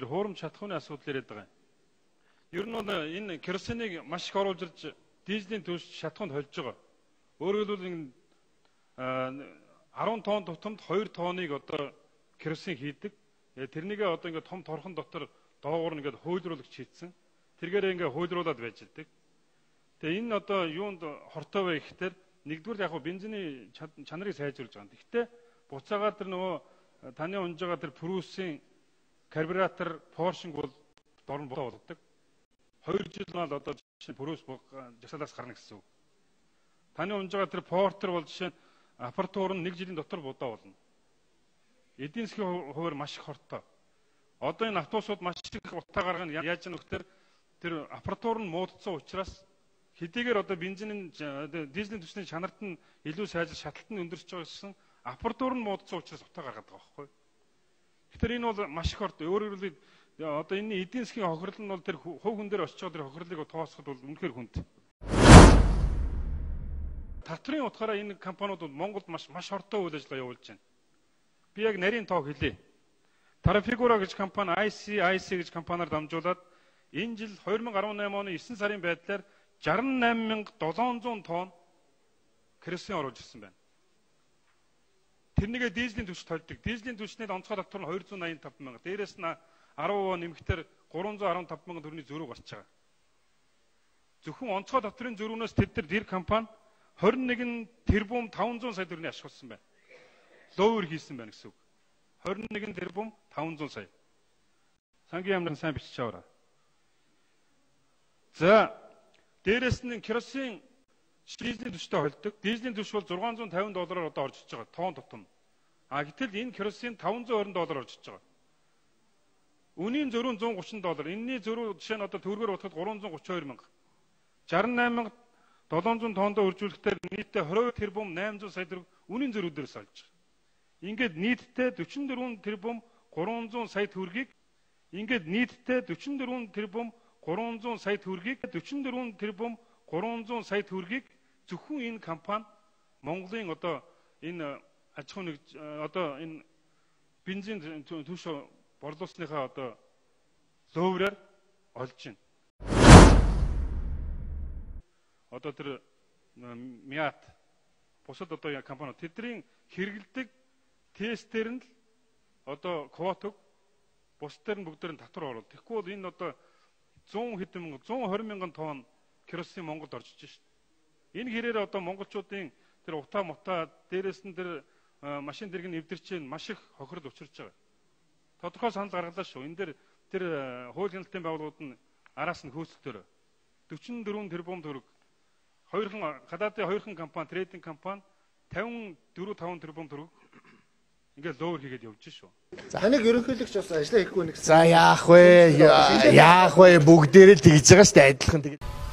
тэр хуурамч шатхууны асуудал яриад байгаа юм. Ер нь бол энэ керосиныг маш их оруулж ирж дизелийн түвш шатхуунд холж байгаа. Өөрөөр хэлбэл 10 тонн тутамд 2 тонныг одоо керосин хийдэг. Тэрнийгээ одоо ингээд том торхон дотор доогуур ингээд хөөдрүүлэгч хийцэн. Тэргээрээ ингээд хөөдрүүлээд байж идэг. Тэгээ энэ одоо юунд хортой вэ гэхээр нэгдүгээр яг бензиний чанарыг сайжруулж байгаа. Гэхдээ буцаагаад тэр нөгөө таны унж байгаа тэр Прусийн карбюратор Porsche бол дорн болгодог. 2 жил мал одоо жишээ Прус жагсаалаас гарна гэсэн үг. Таны унж байгаа тэр Porter бол жишээ апартуур нь 1 жилийн дотор будаа болно. Эдийн засгийн хувьар маш их хортой. Одоо энэ автобусууд маш их утаа гаргана. Яаж яах вэ гэхээр тэр апартуур нь муудсан учраас хэдийгээр одоо бензинийн дизелийн түвшний чанарт нь илүү сайжрал шаталт нь өндөрч байгаа гэсэн апартуур нь муудсан учраас утаа гаргаад байгаа байхгүй. Тэгэхээр энэ бол маш их хортой. Өөрөөр хэлбэл одоо энэ эдийн засгийн хохирол нь бол тэр хөв хүн дээр очиж байгаа тэр хохирлыг тооцоход бол үнэхээр хүнд. Татврын утгаараа энэ компаниуд бол Монголд маш хортой үйл ажиллагаа явуулж байна. Би яг нарийн тоо хэлье. Trafigura гэж компани, IC гэж компаниар дамжуулаад энэ жил 2018 оны 9 сарын байдлаар 68700 тонн керосин оруулж ирсэн байна. Тэрнийгээ дизелийн түвш толдог. Дизелийн түвшний онцгой татвар нь 285 мянга. Дээрээс нь 10% нэмэхээр 315 мянган төгрөгийн зөрүү гарч байгаа. Зөвхөн онцгой татврын зөрүүнөөс тэр компани 21 тэрбум 500 сая төгрөгийн ашигласан байна. Ловер хийсэн байна гэсэн үг. 21 тэрбум 500 сая. Сангийн яамны сайн бичиж аваарай. За дээрээс нь керосин дизелийн түвштэй холдог. Дизелийн түвш бол $650 одоо орж иж байгаа тонн тутам. Гэтэл энэ керосин $520 орж иж байгаа. Үнийн зөрүү $130. Энэний зөрүү жишээ нь одоо төгрөгөөр бодоход 332 мянга. 68,700 тонндоо үржүүлэхдээ нийтдээ 20 тэрбум 800 сая төгрөг үнийн зөрүү дээрээс олж байгаа. Ингээд нийтдээ 44 тэрбум 300 сая төгрөгийг зөвхөн энэ компани Монголын одоо энэ аж ахуйн одоо энэ бензин түвш борлуулсныхаа одоо ловроор олж байна. Одоо тэр Miat бусад одоо компаниуд тэдний хэрэгэлдэг тестээр нь л одоо квотог бусдаар нь бүгдээр нь татвар оруулах. Тэгэхгүй бол энэ одоо 120 мянган тонн керосин Монголд орж иж шээ. Энэ хэрээр одоо монголчуудын тэр утаа мутаа дээрээс нь тэр машин дэрэг нь эвдэрч маш их хохирол учирч байгаа. Тодорхой санал гаргалаа шүү. Энэ дээр тэр хууль хяналтын байгууллагууд нь араас нь хөөцөлтөөр 44 тэрбум төгрөг гадаадын хоёрхан компани, трейдинг компани 54-5 тэрбум төгрөг ингээд ловер хийгээд явж шүү. Таныг ерөнхийлөгч бас ажиллаа хийхгүй нэг. За яах вэ? Бүгдээрээ л тэгж байгаа шүү дээ адилхан тэгээд.